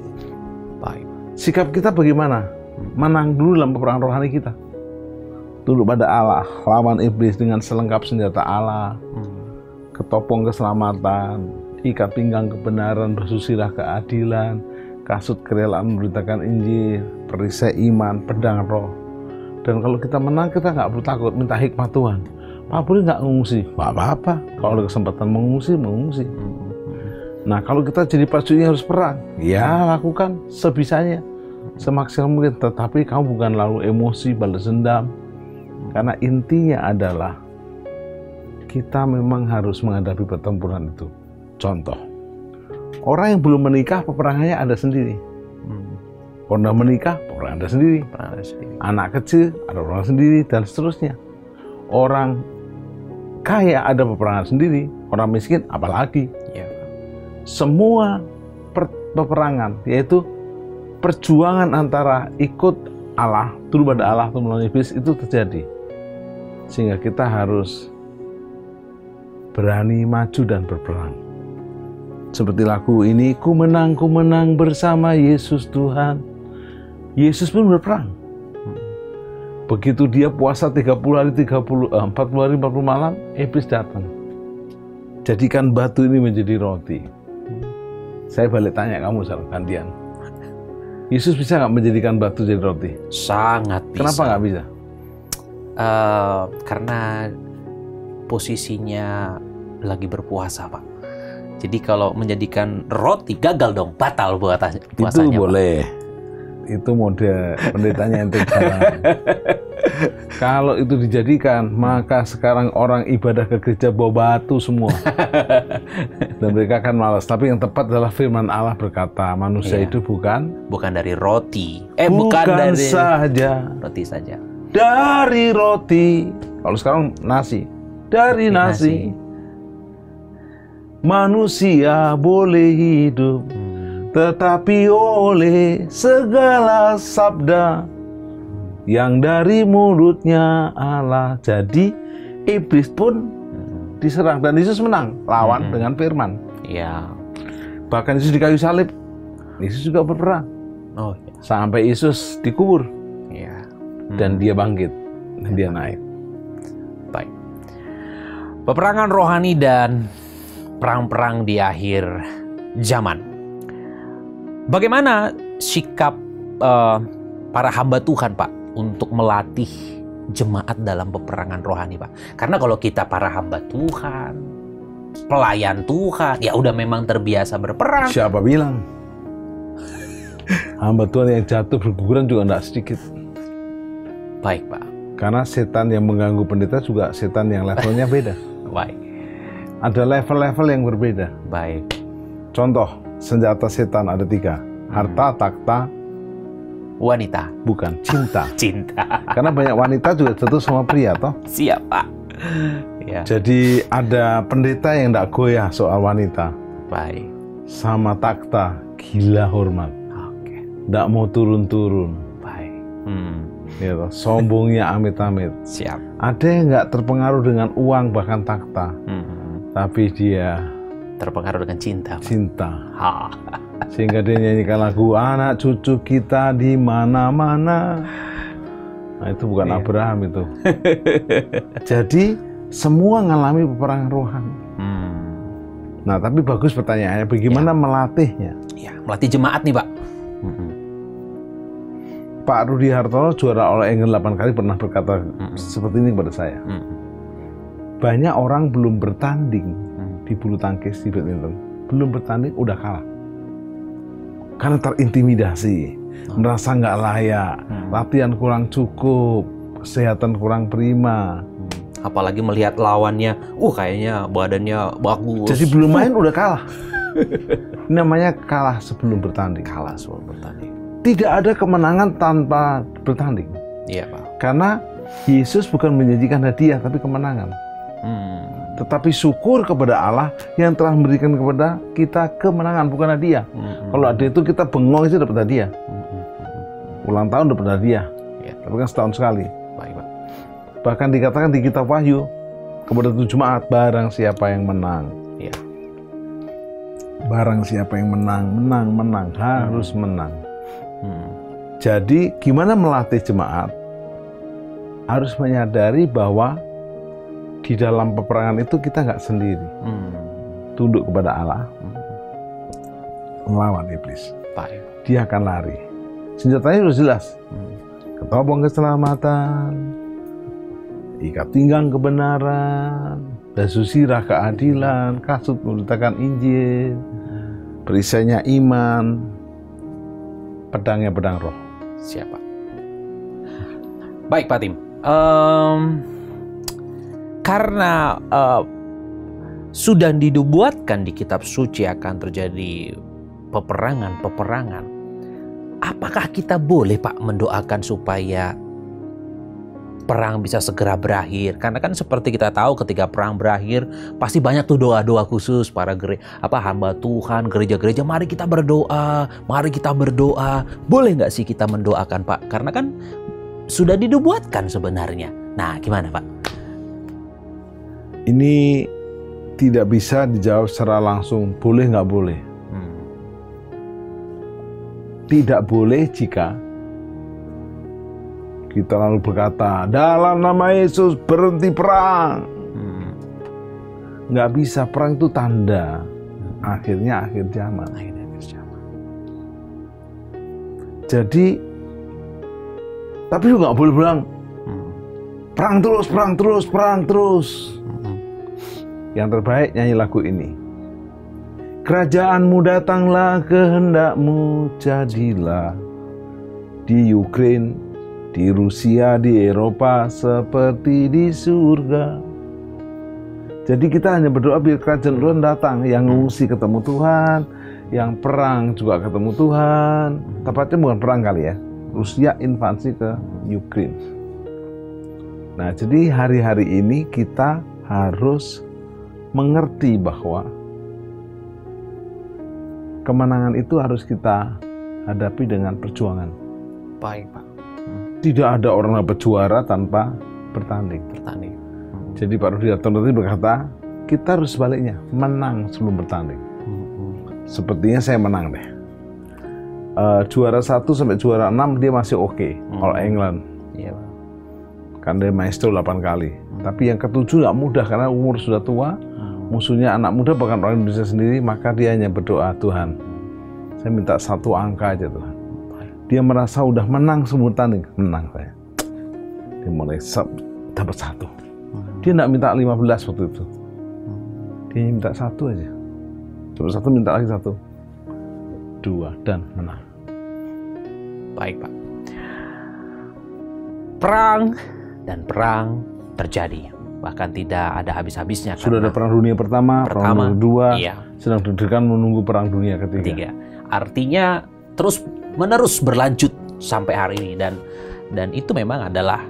Baik. Sikap kita bagaimana? Menang dulu dalam peperangan rohani kita. Tunduk pada Allah, lawan iblis dengan selengkap senjata Allah, ketopong keselamatan, ikat pinggang kebenaran, bersusila keadilan, kasut kerelaan memberitakan Injil, perisai iman, pedang roh. Dan kalau kita menang, kita nggak perlu takut minta hikmat Tuhan. Pak, boleh nggak ngungsi? Nggak apa-apa. Kalau ada kesempatan mengungsi, mengungsi. Nah, kalau kita jadi prajuritnya harus perang, ya lakukan sebisanya, semaksimal mungkin. Tetapi kamu bukan lalu emosi, balas dendam. Karena intinya adalah kita memang harus menghadapi pertempuran itu. Contoh, orang yang belum menikah, peperangannya ada sendiri. Orang udah menikah, peperangan ada sendiri. Anak kecil, ada orang sendiri, dan seterusnya. Orang kaya ada peperangan sendiri, orang miskin apalagi. Semua peperangan, yaitu perjuangan antara ikut Allah, tunduk pada Allah atau melawan iblis, itu terjadi. Sehingga kita harus berani maju dan berperang. Seperti lagu ini, ku menang bersama Yesus Tuhan. Yesus pun berperang. Begitu dia puasa 40 hari 40 malam, iblis datang. Jadikan batu ini menjadi roti. Saya balik tanya kamu sekarang gantian. Yesus bisa nggak menjadikan batu jadi roti? Sangat bisa. Kenapa nggak bisa? Karena posisinya lagi berpuasa, Pak. Jadi kalau menjadikan roti gagal dong, batal puasanya. Itu boleh. Pak. Itu mode pendetanya ente salah. Kalau itu dijadikan, maka sekarang orang ibadah ke gereja bawa batu semua. Dan mereka akan malas. Tapi yang tepat adalah firman Allah berkata, manusia itu bukan dari roti. Bukan dari saja roti saja. Dari roti. Kalau sekarang nasi. Dari nasi. Manusia boleh hidup, tetapi oleh segala sabda yang dari mulutnya Allah. Jadi iblis pun diserang dan Yesus menang lawan dengan firman. Iya. Bahkan Yesus di kayu salib, Yesus juga berperang. Oh, ya. Sampai Yesus dikubur. Iya. Dan dia bangkit, dan dia naik. Baik. Peperangan rohani dan perang-perang di akhir zaman. Bagaimana sikap para hamba Tuhan, Pak, untuk melatih jemaat dalam peperangan rohani, Pak? Karena kalau kita para hamba Tuhan, pelayan Tuhan, ya udah memang terbiasa berperang. Siapa bilang? Hamba Tuhan yang jatuh berguguran juga tidak sedikit. Baik, Pak. Karena setan yang mengganggu pendeta juga setan yang levelnya beda. Baik. Ada level-level yang berbeda. Baik. Contoh, senjata setan ada 3. Harta, takhta, wanita. Bukan, cinta. Cinta. Karena banyak wanita juga jatuh sama pria, toh. Siap, Pak. Ya. Jadi ada pendeta yang tidak goyah soal wanita. Baik. Sama takhta, gila hormat. Oke. Tidak mau turun-turun. Baik. Ya, toh. Sombongnya amit-amit. Siap. Ada yang nggak terpengaruh dengan uang bahkan takhta. Tapi dia terpengaruh dengan cinta, Pak. Cinta. Ha. Sehingga dia nyanyikan lagu anak cucu kita di mana-mana. Nah, itu bukan Abraham itu. Jadi semua ngalami peperangan rohani. Nah, tapi bagus pertanyaannya, bagaimana melatihnya? Ya, melatih jemaat nih Pak. Pak Rudi Hartono, juara All England 8 kali, pernah berkata seperti ini kepada saya. Banyak orang belum bertanding di bulu tangkis, di badminton, belum bertanding udah kalah. Karena terintimidasi, merasa nggak layak, latihan kurang cukup, kesehatan kurang prima. Apalagi melihat lawannya, kayaknya badannya bagus. Jadi belum main udah kalah. Ini namanya kalah sebelum bertanding. Kalah sebelum bertanding. Tidak ada kemenangan tanpa bertanding. Iya Pak. Karena Yesus bukan menjanjikan hadiah, tapi kemenangan. Tetapi syukur kepada Allah yang telah memberikan kepada kita kemenangan, bukan hadiah. Kalau hadiah itu kita bengong itu dapat hadiah. Ulang tahun dapat hadiah. Ya. Tapi kan setahun sekali. Baik Pak. Bahkan dikatakan di kitab Wahyu kepada 7 jemaat, barang siapa yang menang. Ya. Barang siapa yang menang, harus menang. Jadi gimana melatih jemaat? Harus menyadari bahwa di dalam peperangan itu kita nggak sendiri. Tunduk kepada Allah, melawan iblis. Baik. Dia akan lari. Senjatanya sudah jelas. Ketopong keselamatan, ikat pinggang kebenaran, basuh sirah keadilan, kasut memberitakan Injil, perisainya iman, pedangnya pedang roh. Siapa? Baik Pak Tim. Karena sudah dinubuatkan di kitab suci akan terjadi peperangan. Apakah kita boleh Pak mendoakan supaya perang bisa segera berakhir? Karena kan seperti kita tahu ketika perang berakhir pasti banyak tuh doa-doa khusus para hamba Tuhan, gereja-gereja, mari kita berdoa. Boleh nggak sih kita mendoakan Pak? Karena kan sudah dinubuatkan sebenarnya. Nah, gimana Pak? Ini tidak bisa dijawab secara langsung, boleh nggak boleh. Tidak boleh jika kita lalu berkata, dalam nama Yesus berhenti perang. Nggak bisa, perang itu tanda akhirnya akhir zaman. Jadi, tapi juga nggak boleh bilang, perang terus. Yang terbaik nyanyi lagu ini. Kerajaanmu datanglah, kehendakmu jadilah di Ukraina, di Rusia, di Eropa, seperti di surga. Jadi kita hanya berdoa biar kerajaan Tuhan datang, yang ngungsi ketemu Tuhan, yang perang juga ketemu Tuhan. Tepatnya bukan perang kali ya, Rusia invasi ke Ukraina. Nah, jadi hari-hari ini kita harus mengerti bahwa kemenangan itu harus kita hadapi dengan perjuangan. Baik Pak. Tidak ada orang dapat juara tanpa bertanding. Jadi Pak Rudi Hartono tadi berkata, kita harus sebaliknya, menang sebelum bertanding. Sepertinya saya menang deh. Juara 1 sampai juara 6 dia masih oke. All England. Iya Pak. Kan dia maestro 8 kali. Tapi yang ke-7 gak mudah karena umur sudah tua. Musuhnya anak muda, bahkan orang Indonesia sendiri. Maka dia hanya berdoa, Tuhan, saya minta 1 angka aja Tuhan. Dia merasa udah menang sebelum tanding. Menang saya. Dia mulai dapat 1. Dia gak minta 15 waktu itu. Dia minta 1 aja. Dapat 1, minta lagi 1. 2, dan menang. Baik Pak. Perang dan perang terjadi, bahkan tidak ada habis-habisnya. Sudah ada perang dunia pertama, perang dunia kedua, iya. Sedang deg-degan menunggu perang dunia ketiga. Artinya terus menerus berlanjut sampai hari ini, dan itu memang adalah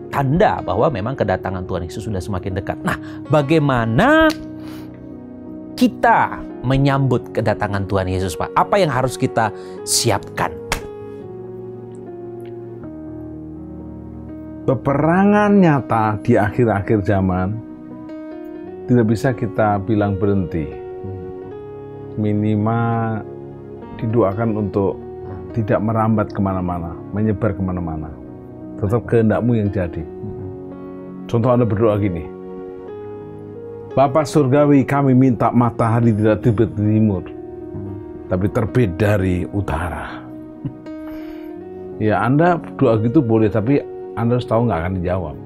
tanda bahwa memang kedatangan Tuhan Yesus sudah semakin dekat. Nah, bagaimana kita menyambut kedatangan Tuhan Yesus Pak? Apa yang harus kita siapkan? Peperangan nyata di akhir-akhir zaman tidak bisa kita bilang berhenti. Minimal didoakan untuk tidak merambat kemana-mana, menyebar kemana-mana. Tetap kehendakmu yang jadi. Contoh Anda berdoa gini, Bapa surgawi, kami minta matahari tidak terbit di timur, tapi terbit dari utara. Ya, Anda doa gitu boleh, tapi Anda harus tahu nggak akan dijawab.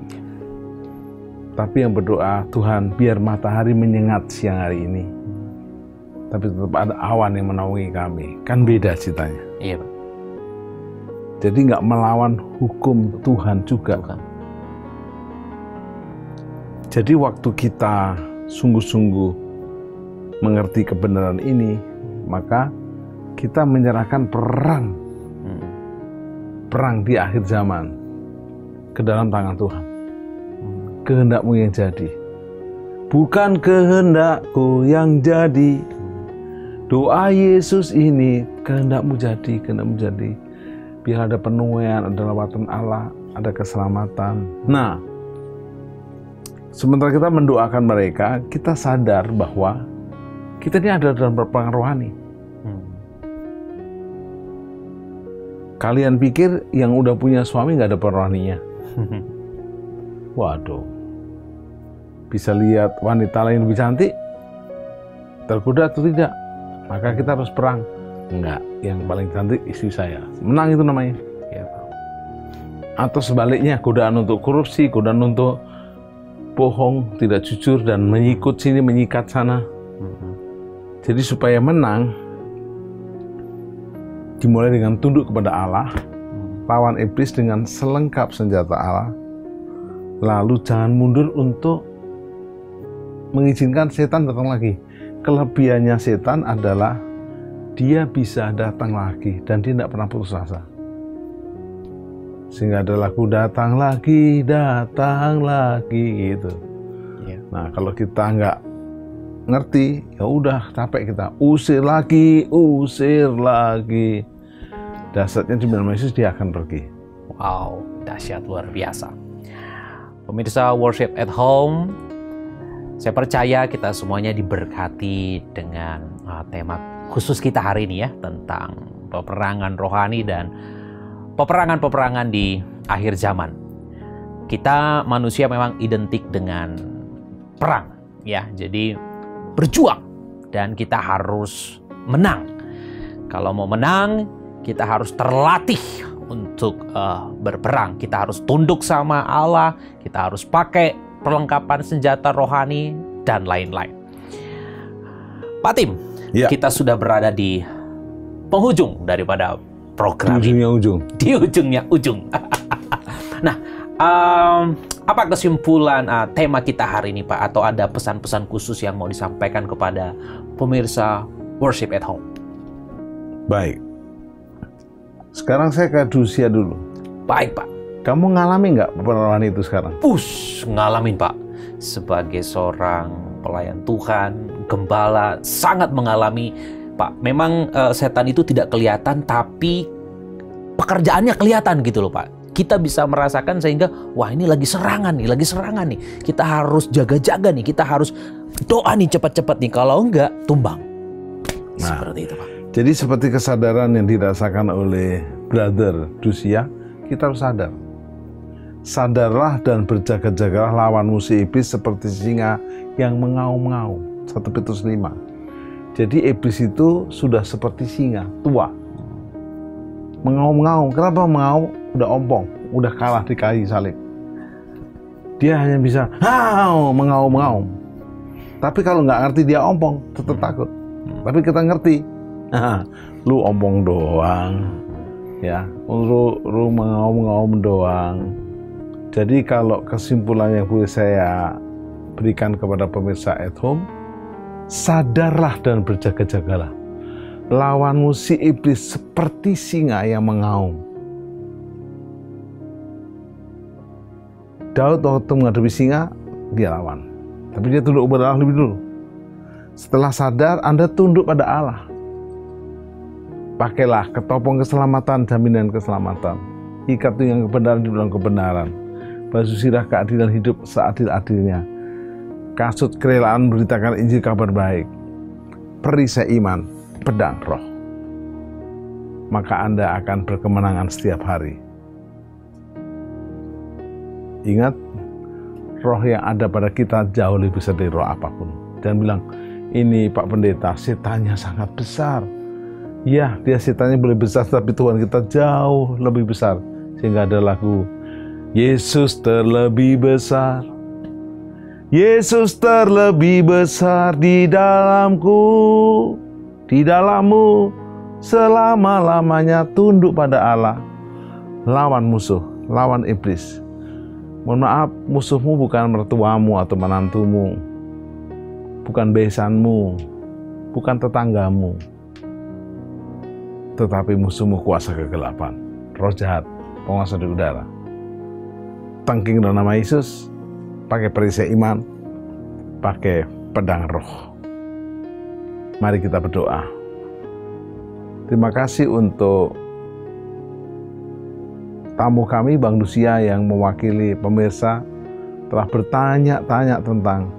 Tapi yang berdoa, Tuhan biar matahari menyengat siang hari ini, tapi tetap ada awan yang menaungi kami. Kan beda ceritanya. Iya, Pak. Jadi nggak melawan hukum Tuhan juga. Bukan. Jadi waktu kita sungguh-sungguh mengerti kebenaran ini, maka kita menyerahkan perang di akhir zaman ke dalam tangan Tuhan. Kehendak-Mu yang jadi, bukan kehendak-Ku yang jadi. Doa Yesus ini, kehendak-Mu jadi, kehendak-Mu jadi. Biar ada penuaian, ada lawatan Allah, ada keselamatan. Nah, sementara kita mendoakan mereka, kita sadar bahwa kita ini ada dalam perang rohani. Kalian pikir yang udah punya suami nggak ada perang rohaninya? Waduh, bisa lihat wanita lain lebih cantik, tergoda atau tidak, maka kita harus perang. Enggak, yang paling cantik istri saya. Menang itu namanya. Iya, Pak. Atau sebaliknya, godaan untuk korupsi, godaan untuk bohong, tidak jujur, dan menyikut sini, menyikat sana. Jadi supaya menang, dimulai dengan tunduk kepada Allah, lawan iblis dengan selengkap senjata Allah, lalu jangan mundur untuk mengizinkan setan datang lagi. Kelebihannya setan adalah dia bisa datang lagi dan dia tidak pernah putus asa. Sehingga ada lagu datang lagi gitu. Iya. Nah, kalau kita nggak ngerti, ya udah capek kita. Usir lagi. Dasarnya di dalam Yesus dia akan pergi. Wow, dahsyat luar biasa. Pemirsa Worship at Home, saya percaya kita semuanya diberkati dengan tema khusus kita hari ini ya, tentang peperangan rohani dan peperangan-peperangan di akhir zaman. Kita manusia memang identik dengan perang ya, jadi berjuang dan kita harus menang. Kalau mau menang, kita harus terlatih untuk berperang. Kita harus tunduk sama Allah, kita harus pakai perlengkapan senjata rohani dan lain-lain. Pak Tim, Ya. kita sudah berada di penghujung daripada program ini. Di ujungnya ujung. Nah, apa kesimpulan tema kita hari ini, Pak? Atau ada pesan-pesan khusus yang mau disampaikan kepada pemirsa Worship at Home? Baik. Sekarang saya ke Dusia dulu. Baik, Pak. Kamu ngalami nggak peperangan itu sekarang? Ngalamin, Pak. Sebagai seorang pelayan Tuhan, gembala, sangat mengalami, Pak. Memang setan itu tidak kelihatan, tapi pekerjaannya kelihatan gitu loh, Pak. Kita bisa merasakan sehingga, wah ini lagi serangan nih. Kita harus jaga-jaga nih, kita harus doa nih cepat-cepat nih. Kalau enggak, tumbang. Seperti itu, Pak. Jadi seperti kesadaran yang dirasakan oleh Brother Dusia, kita harus sadar. Sadarlah dan berjaga-jagalah lawan musuh iblis seperti singa yang mengaum-ngaum. 1 Petrus 5. Jadi iblis itu sudah seperti singa, tua. Mengaum-ngaum. Kenapa mengaum? Udah ompong, udah kalah di kayu salib. Dia hanya bisa mengaum-ngaum. Tapi kalau nggak ngerti dia ompong, tetap takut. Tapi kita ngerti, lu ompong doang, ya, lu mengaum-ngaum doang. Jadi kalau kesimpulan yang boleh saya berikan kepada pemirsa at home, sadarlah dan berjaga-jagalah. Lawanmu si iblis seperti singa yang mengaum. Daud waktu menghadapi singa, dia lawan. Tapi dia tunduk kepada Allah lebih dulu. Setelah sadar, Anda tunduk pada Allah. Pakailah ketopong keselamatan, jaminan keselamatan. Ikat dengan kebenaran di dalam kebenaran. Basuh sirah keadilan hidup seadil-adilnya. Kasut kerelaan beritakan Injil kabar baik. Perisai iman, pedang roh. Maka Anda akan berkemenangan setiap hari. Ingat, roh yang ada pada kita jauh lebih besar dari roh apapun. Dan bilang, ini Pak Pendeta, setannya sangat besar. Ya, dia setannya boleh besar, tapi Tuhan kita jauh lebih besar. Sehingga ada lagu, Yesus terlebih besar, Yesus terlebih besar di dalamku, di dalammu, selama-lamanya tunduk pada Allah. Lawan musuh, lawan iblis. Mohon maaf, musuhmu bukan mertuamu atau menantumu, bukan besanmu, bukan tetanggamu, tetapi musuhmu kuasa kegelapan, roh jahat, penguasa di udara. Tangking dalam nama Yesus, pakai perisai iman, pakai pedang roh. Mari kita berdoa. Terima kasih untuk tamu kami, Bang Lucia, yang mewakili pemirsa telah bertanya-tanya tentang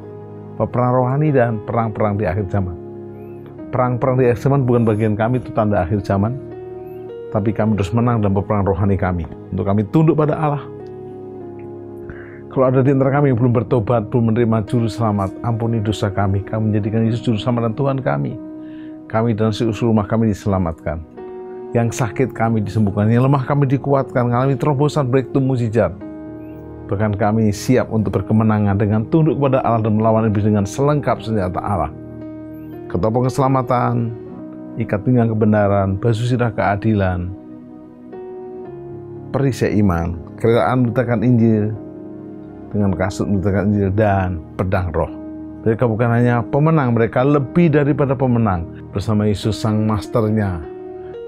peperangan rohani dan perang-perang di akhir zaman. Perang-perang di akhir zaman bukan bagian kami, itu tanda akhir zaman. Tapi kami terus menang dalam peperangan rohani kami. Untuk kami tunduk pada Allah. Kalau ada di antara kami yang belum bertobat, belum menerima juru selamat, ampuni dosa kami. Kami menjadikan Yesus juru selamat dan Tuhan kami. Kami dan seluruh rumah kami diselamatkan. Yang sakit kami disembuhkan, yang lemah kami dikuatkan, mengalami terobosan, breakthrough, mujizat. Bahkan kami siap untuk berkemenangan dengan tunduk kepada Allah dan melawan iblis dengan selengkap senjata Allah. Ketopong keselamatan, ikat pinggang kebenaran, baju sirah keadilan, perisai iman, kerajaan memberitakan Injil, dengan kasut memberitakan Injil, dan pedang roh. Mereka bukan hanya pemenang, mereka lebih daripada pemenang. Bersama Yesus sang masternya,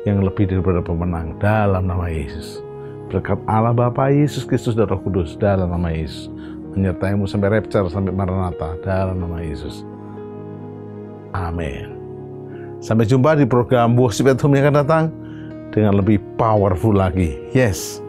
yang lebih daripada pemenang, dalam nama Yesus. Berkat Allah Bapa, Yesus Kristus dan Roh Kudus, dalam nama Yesus. Menyertaimu sampai rapture, sampai Maranatha, dalam nama Yesus. Amin. Sampai jumpa di program Worship at Home yang akan datang dengan lebih powerful lagi. Yes.